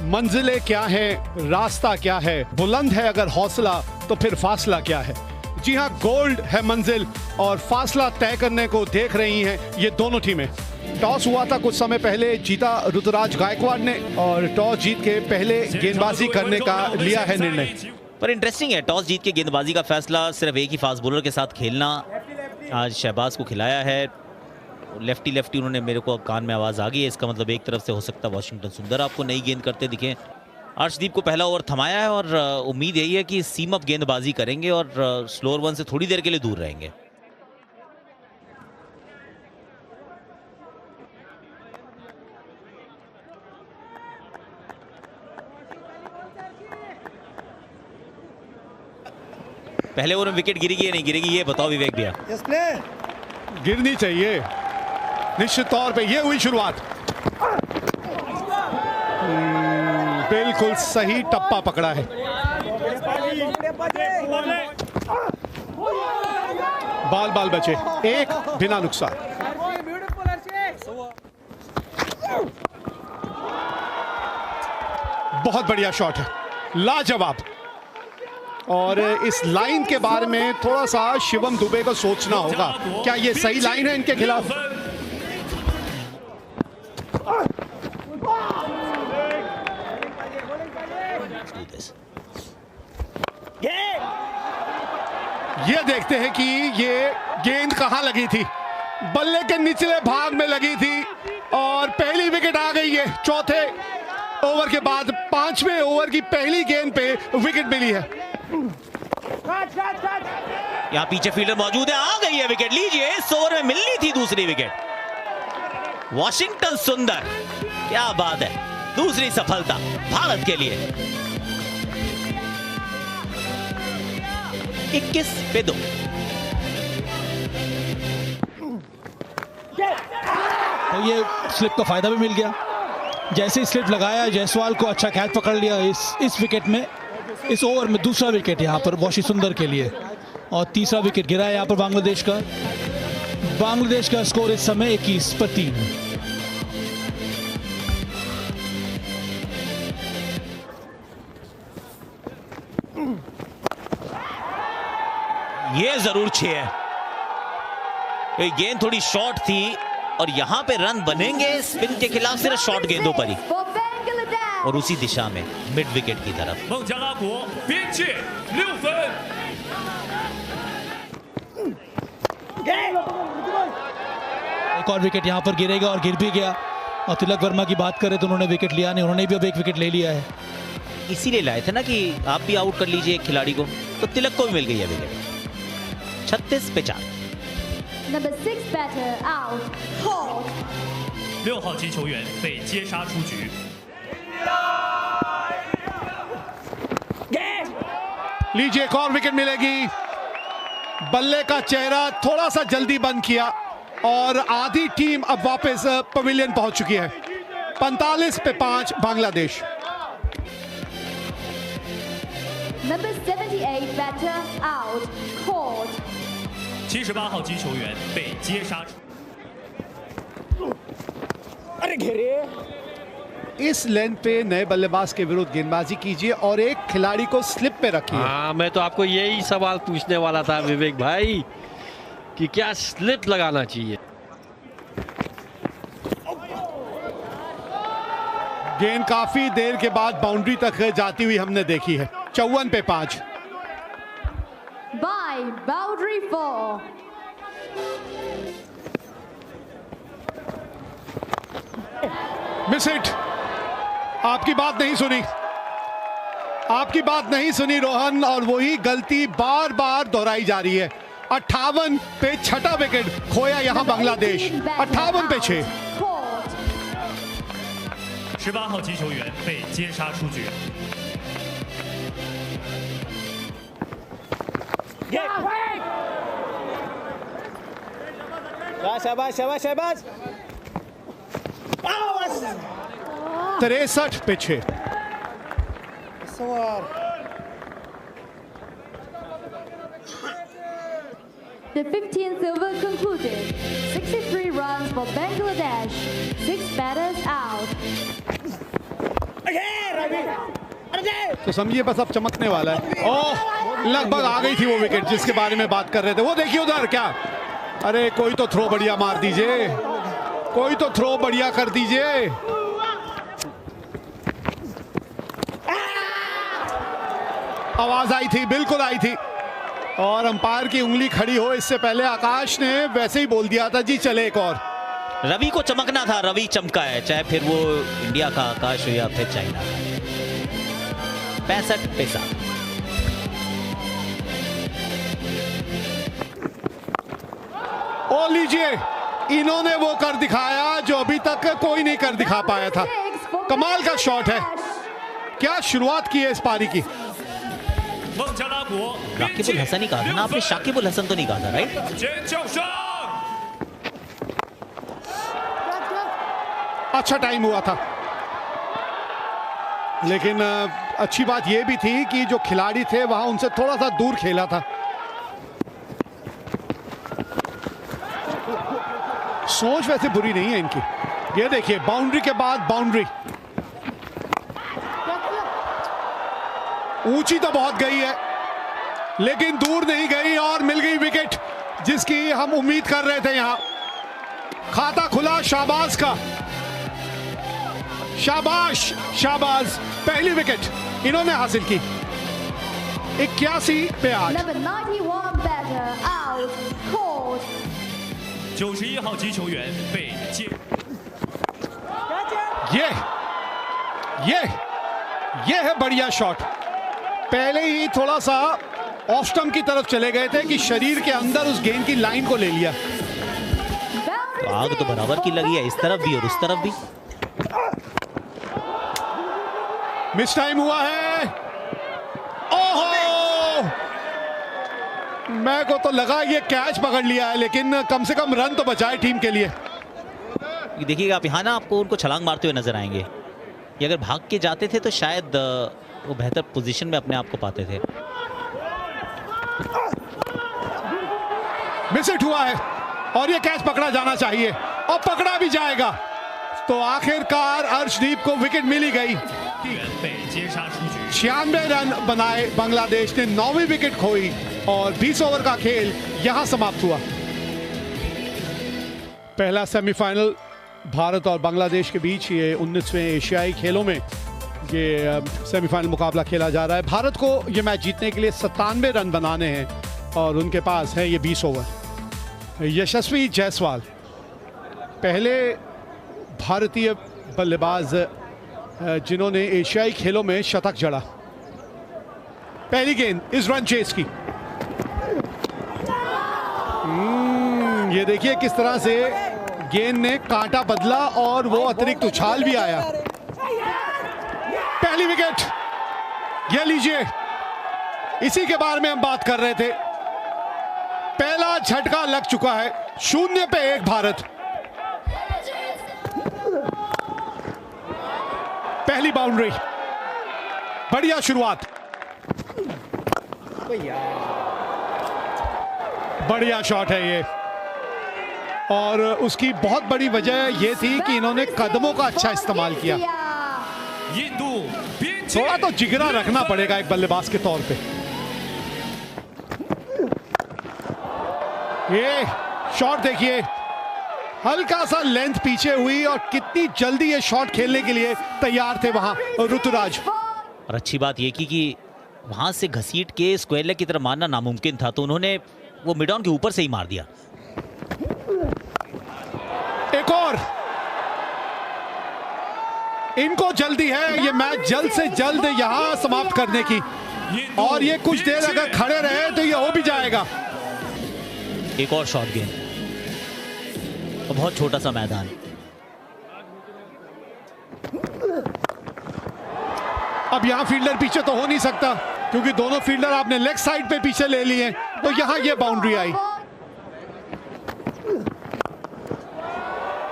मंजिलें क्या है, रास्ता क्या है, बुलंद है अगर हौसला तो फिर फासला क्या है। जी हाँ, गोल्ड है मंजिल और फासला तय करने को देख रही हैं ये दोनों टीमें। टॉस हुआ था कुछ समय पहले, जीता ऋतुराज गायकवाड़ ने और टॉस जीत के पहले गेंदबाजी करने का लिया है निर्णय। पर इंटरेस्टिंग है, टॉस जीत के गेंदबाजी का फैसला सिर्फ एक ही फास्ट बॉलर के साथ खेलना आज शहबाज को खिलाया है। लेफ्टी उन्होंने, मेरे को कान में आवाज़ आ गई है, इसका मतलब एक तरफ से हो सकता है वाशिंगटन सुंदर आपको नई गेंद करते दिखें। अर्शदीप को पहला ओवर थमाया है और उम्मीद यही है कि सीम अप गेंदबाजी करेंगे और स्लोअर वन से थोड़ी देर के लिए दूर रहेंगे। पहले ओवर में विकेट गिरेगी या नहीं गिरेगी ये बताओ विवेक भैया। गिरनी चाहिए निश्चित तौर पे। ये हुई शुरुआत, बिल्कुल सही टप्पा पकड़ा है। बाल बचे, एक बिना नुकसान। बहुत बढ़िया शॉट है, लाजवाब। और इस लाइन के बारे में थोड़ा सा शिवम दुबे को सोचना होगा, क्या ये सही लाइन है इनके खिलाफ। ये देखते हैं कि ये गेंद कहां लगी थी। बल्ले के निचले भाग में लगी थी और पहली विकेट आ गई है। चौथे ओवर के बाद पांचवें ओवर की पहली गेंद पे विकेट मिली है। यहां पीछे फील्डर मौजूद है, आ गई है विकेट। लीजिए, इस ओवर में मिलनी थी दूसरी विकेट। वाशिंगटन सुंदर, क्या बात है, दूसरी सफलता भारत के लिए। 21 पे 2। तो ये स्लिप का फायदा भी मिल गया। जैसे ही स्लिप लगाया, जायसवाल को अच्छा कैच पकड़ लिया इस विकेट में। इस ओवर में दूसरा विकेट यहाँ पर वॉशी सुंदर के लिए और तीसरा विकेट गिरा है यहाँ पर बांग्लादेश का। बांग्लादेश का स्कोर इस समय 21 पर 3। ये जरूर 6 है। गेंद थोड़ी शॉर्ट थी और यहां पे रन बनेंगे स्पिन के खिलाफ सिर्फ शॉर्ट गेंदों पर ही और उसी दिशा में मिड विकेट की तरफ। एक और विकेट यहां पर गिरेगा और गिर भी गया। और तिलक वर्मा की बात करें तो उन्होंने विकेट लिया नहीं, उन्होंने भी अब एक विकेट ले लिया है। इसीलिए लाए थे ना कि आप भी आउट कर लीजिए एक खिलाड़ी को, तो तिलक को भी मिल गई है विकेट। 36 पे 4। Number 6 batter out. Hold. 6号击球员被接杀出局。लीजिए, एक और विकेट मिलेगी। बल्ले का चेहरा थोड़ा सा जल्दी बंद किया और आधी टीम अब वापस पवेलियन पहुंच चुकी है। 45 पे 5 Bangladesh. Number 78 batter out. Caught. 78号击球员被接杀。अरे घेरे। इस लेंथ पे नए बल्लेबाज के विरुद्ध गेंदबाजी कीजिए और एक खिलाड़ी को स्लिप पे रखिए। हाँ, मैं तो आपको यही सवाल पूछने वाला था विवेक भाई कि क्या स्लिप लगाना चाहिए। गेंद काफी देर के बाद बाउंड्री तक जाती हुई हमने देखी है। 54 पे 5। By boundary 4. Miss hit. आपकी बात नहीं सुनी, आपकी बात नहीं सुनी रोहन, और वही गलती बार बार दोहराई जा रही है। 58 पे 6ठा विकेट खोया यहां बांग्लादेश। 58 पे 6। 18号击球员被接杀出局。शाबाश शाबाश शाबाश। 63 पे 6। The 15th over concluded. 63 runs for Bangladesh. 6 batters out. तो समझिए बस अब चमकने वाला है। ओह, लगभग आ गई थी वो विकेट जिसके बारे में बात कर रहे थे। वो देखिए उधर क्या, अरे कोई तो थ्रो बढ़िया मार दीजिए, कोई तो थ्रो बढ़िया कर दीजिए। आवाज आई थी, बिल्कुल आई थी, और अंपायर की उंगली खड़ी हो इससे पहले आकाश ने वैसे ही बोल दिया था जी चले एक और। रवि को चमकना था, रवि चमका है, चाहे फिर वो इंडिया का आकाश हो या फिर चाइना का। 65 पैसा। ओ लीजिए, इन्होंने वो कर दिखाया जो अभी तक कोई नहीं कर दिखा पाया था। कमाल का शॉट है, क्या शुरुआत की है इस पारी की। राकिबुल हसन ही कहा था ना आपने, शाकिबुल हसन तो नहीं कहा था, राइट? अच्छा टाइम हुआ था, लेकिन अच्छी बात यह भी थी कि जो खिलाड़ी थे वहां उनसे थोड़ा सा दूर खेला था। सोच वैसे बुरी नहीं है इनकी। ये देखिए बाउंड्री के बाद बाउंड्री, ऊंची तो बहुत गई है लेकिन दूर नहीं गई और मिल गई विकेट जिसकी हम उम्मीद कर रहे थे। यहां खाता खुला शाहबाज का। शाबाश शाबाज, पहली विकेट इन्होंने हासिल की। 81 पे 8। Number 91 batter out. Caught. 91号击球员被接。ये है बढ़िया शॉट। पहले ही थोड़ा सा ऑफ स्टंप की तरफ चले गए थे कि शरीर के अंदर उस गेंद की लाइन को ले लिया। तो आग तो बराबर की लगी है, इस तरफ भी और उस तरफ भी। मिस टाइम हुआ है। ओहो, मैं को तो लगा ये कैच पकड़ लिया है, लेकिन कम से कम रन तो बचाए टीम के लिए। देखिएगा आप यहाँ ना, आपको उनको छलांग मारते हुए नजर आएंगे। ये अगर भाग के जाते थे तो शायद वो बेहतर पोजीशन में अपने आप को पाते थे। मिस हिट हुआ है और ये कैच पकड़ा जाना चाहिए और पकड़ा भी जाएगा। तो आखिरकार अर्शदीप को विकेट मिल गई। 96 रन बनाए बांग्लादेश ने, 9वीं विकेट खोई और 20 ओवर का खेल यहां समाप्त हुआ। पहला सेमीफाइनल भारत और बांग्लादेश के बीच, ये 19वें एशियाई खेलों में ये सेमीफाइनल मुकाबला खेला जा रहा है। भारत को ये मैच जीतने के लिए 97 रन बनाने हैं और उनके पास है ये 20 ओवर। यशस्वी जायसवाल पहले भारतीय बल्लेबाज जिन्होंने एशियाई खेलों में शतक जड़ा। पहली गेंद इस रन चेस की। ये देखिए किस तरह से गेंद ने कांटा बदला और वो अतिरिक्त उछाल भी आया। पहली विकेट, ये लीजिए, इसी के बारे में हम बात कर रहे थे। पहला झटका लग चुका है। 0 पे 1 भारत। पहली बाउंड्री, बढ़िया शुरुआत, बढ़िया शॉट है ये। और उसकी बहुत बड़ी वजह यह थी कि इन्होंने कदमों का अच्छा इस्तेमाल किया। थोड़ा तो जिगरा रखना पड़ेगा एक बल्लेबाज के तौर पे। ये शॉट देखिए, हल्का सा लेंथ पीछे हुई और कितनी जल्दी ये शॉट खेलने के लिए तैयार थे वहां ऋतुराज। और अच्छी बात ये की वहां से घसीट के स्क्वायर लेग की तरफ मारना नामुमकिन था, तो उन्होंने वो मिड ऑन के ऊपर से ही मार दिया। एक और, इनको जल्दी है ये मैच जल्द से जल्द यहां समाप्त करने की, और ये कुछ देर अगर खड़े रहे तो ये हो भी जाएगा। एक और शॉट गेंद, बहुत छोटा सा मैदान। अब यहां फील्डर पीछे तो हो नहीं सकता क्योंकि दोनों फील्डर आपने लेग साइड पे पीछे ले लिए, तो यहां ये बाउंड्री आई।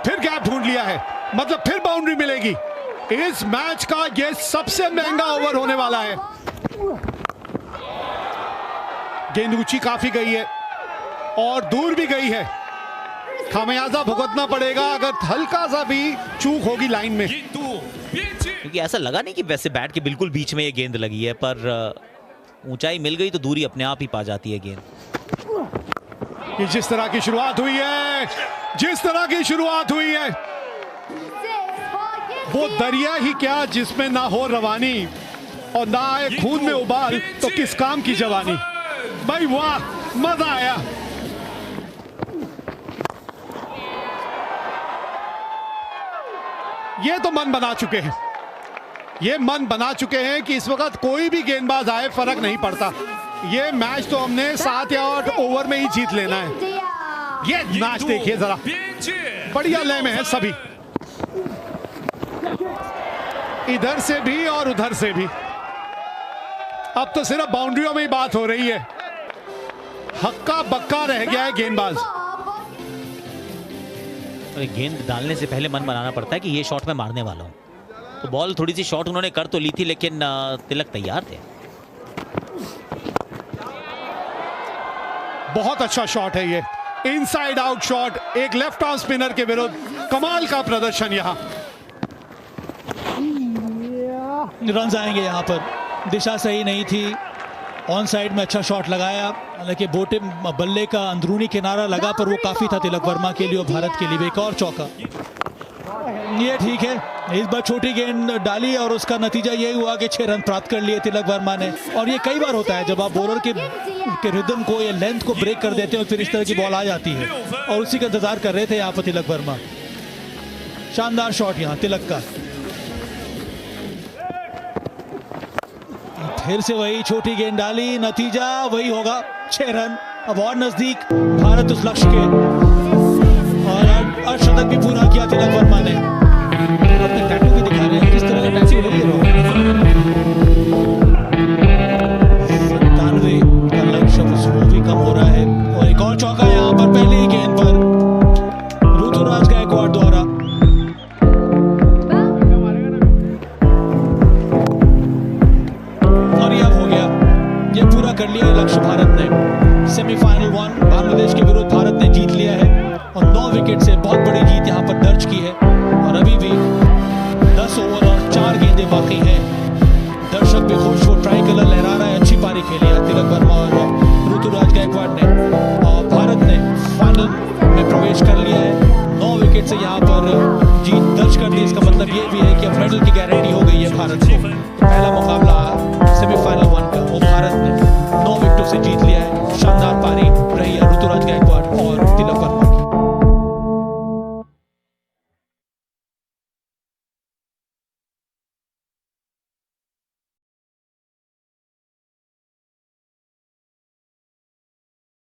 फिर गैप ढूंढ लिया है, मतलब फिर बाउंड्री मिलेगी। इस मैच का ये सबसे महंगा ओवर होने वाला है। गेंद ऊंची काफी गई है और दूर भी गई है। खामियाजा भुगतना पड़ेगा अगर हल्का सा भी चूक होगी लाइन में। क्योंकि ऐसा लगा नहीं कि वैसे बैट के बिल्कुल बीच में ये गेंद लगी है, पर ऊंचाई मिल गई तो दूरी अपने आप ही पा जाती है गेंद। कि जिस तरह की शुरुआत हुई है, जिस तरह की शुरुआत हुई है, वो दरिया ही क्या जिसमें ना हो रवानी और ना आए खून में उबाल तो किस काम की जवानी। भाई वाह, मजा आया। ये तो मन बना चुके हैं, ये मन बना चुके हैं कि इस वक्त कोई भी गेंदबाज आए फर्क नहीं पड़ता। ये मैच तो हमने 7 या 8 ओवर में ही जीत लेना है। ये मैच देखिए जरा, बढ़िया लय में है सभी, इधर से भी और उधर से भी। अब तो सिर्फ बाउंड्रियों में ही बात हो रही है, हक्का बक्का रह गया है गेंदबाज। गेंद डालने से पहले मन बनाना पड़ता है कि ये शॉट मैं मारने वाला हूं। तो बॉल थोड़ी सी शॉट उन्होंने कर तो ली थी, लेकिन तिलक तैयार थे। बहुत अच्छा शॉट है ये, इनसाइड आउट शॉट, एक लेफ्ट आर्म स्पिनर के विरुद्ध। कमाल का प्रदर्शन यहाँ। रन आएंगे यहाँ पर, दिशा सही नहीं थी, ऑन साइड में अच्छा शॉट लगाया, हालांकि बोटे बल्ले का अंदरूनी किनारा लगा पर वो काफी था तिलक वर्मा के लिए और भारत के लिए। एक और चौका, ये ठीक है। इस बार छोटी गेंद डाली और उसका नतीजा यही हुआ कि 6 रन प्राप्त कर लिए तिलक वर्मा ने। और ये कई बार होता है जब आप बॉलर के रिदम को या लेंथ को ब्रेक कर देते हो, फिर इस तरह की बॉल आ जाती है, और उसी का इंतजार कर रहे थे यहाँ पर तिलक वर्मा। शानदार शॉट यहाँ तिलक का। फिर से वही छोटी गेंद डाली, नतीजा वही होगा, 6 रन। अब और नजदीक भारत उस लक्ष्य के, और अर्धशतक भी पूरा किया तिलक वर्मा ने। अपने टैटू भी दिखा रहे हैं, किस तरह का टैटू है। 97 का लक्ष्य वो भी कम हो रहा है। और एक और चौका यहाँ पर पहली ही गेंद पर ऋतुराज गायकवाड़ द्वारा। कर लिया लक्ष्य भारत ने। सेमीफाइनल 1 बांग्लादेश के विरुद्ध भारत ने जीत लिया है और 9 विकेट से बहुत बड़ी जीत यहां पर दर्ज की है। और अभी भी 10 ओवर और 4 गेंदें बाकी हैं। दर्शक भी खुश, वो ट्राई कलर लहरा रहा है। अच्छी पारी खेली है तिलक वर्मा और ऋतुराज गायकवाड़ ने, और भारत ने फाइनल में प्रवेश कर लिया है। 9 विकेट से यहाँ पर